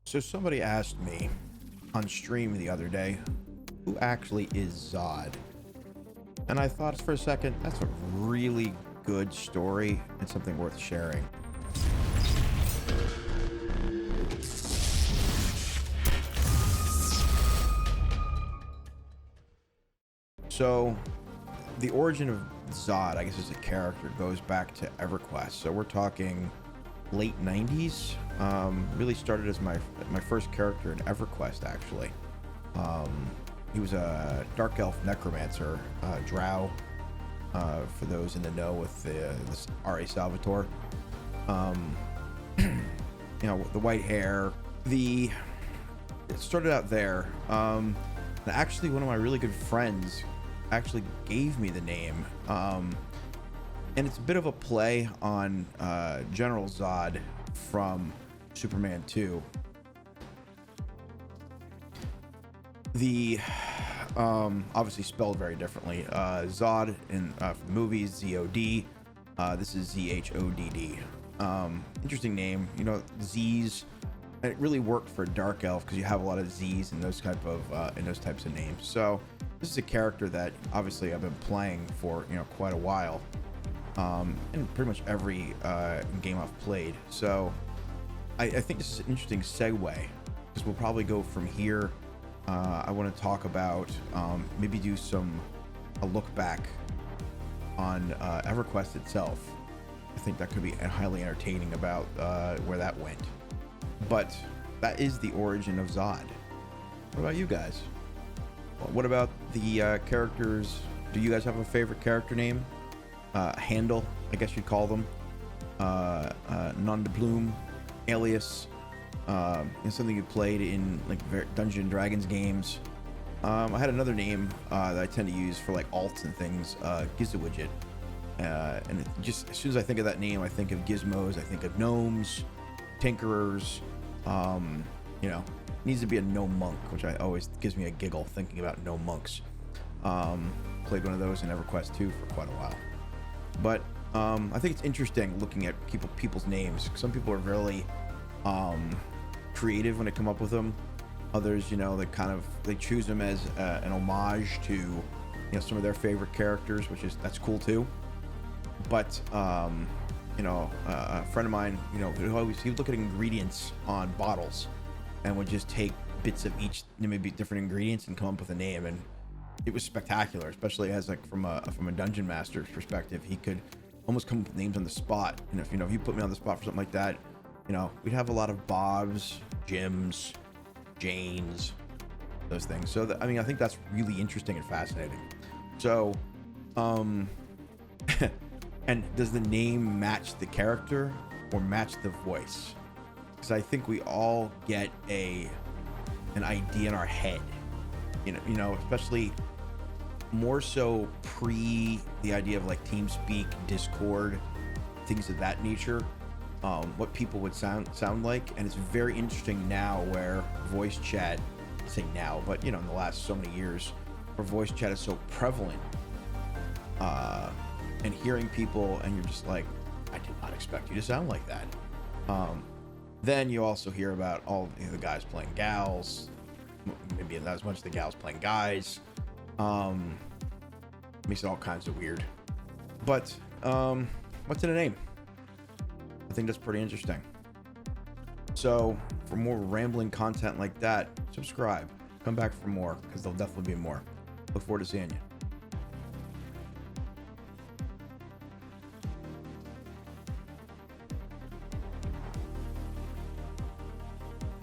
So somebody asked me on stream the other day, who actually is Zod? And I thought for a second, that's a really good story and something worth sharing. So the origin of Zod, I guess, as a character goes back to Everquest. So we're talking late 90s. Really started as my first character in Everquest, actually. He was a dark elf necromancer, drow, for those in the know with this R.A. Salvatore. You know, the white hair. It started out there. And actually, one of my really good friends actually gave me the name. And it's a bit of a play on General Zod from Superman 2. The obviously spelled very differently. Zod in movies, Z-O-D. This is Z-H-O-D-D. Interesting name. You know, Z's. And it really worked for a dark elf because you have a lot of Z's in those types of names. So this is a character that obviously I've been playing for quite a while. In pretty much every game I've played. So I think this is an interesting segue because we'll probably go from here. I want to talk about maybe do a look back on Everquest itself. I think that could be highly entertaining about where that went. But that is the origin of Zod. What about you guys? What about the characters? Do you guys have a favorite character name? Handle, I guess you'd call them. Nom de plume, alias. Something you played in like Dungeons and Dragons games. I had another name that I tend to use for like alts and things, Gizawidget. And it just as soon as I think of that name, I think of gizmos, I think of gnomes, tinkerers. Needs to be a gnome monk, which always gives me a giggle thinking about gnome monks. Played one of those in Everquest 2 for quite a while. But I think it's interesting looking at people's names. Some people are really creative when they come up with them. Others, they choose them as an homage to some of their favorite characters, that's cool too. But a friend of mine, he would look at ingredients on bottles and would just take bits of each, maybe different ingredients, and come up with a name. And it was spectacular, especially as from a dungeon master's perspective. He could almost come up with names on the spot. And if you put me on the spot for something like that, we'd have a lot of Bobs, Jims, Janes, those things. So I think that's really interesting and fascinating. So and does the name match the character or match the voice? Because I think we all get an idea in our head, especially more so pre the idea of like TeamSpeak, Discord, things of that nature, what people would sound like. And it's very interesting now where voice chat, say now, but in the last so many years, where voice chat is so prevalent, and hearing people, and you're just like, I did not expect you to sound like that. Then you also hear about all the guys playing gals, maybe not as much as the gals playing guys. Makes it all kinds of weird. But what's in a name? I think that's pretty interesting. So for more rambling content like that, subscribe. Come back for more, because there'll definitely be more. Look forward to seeing you.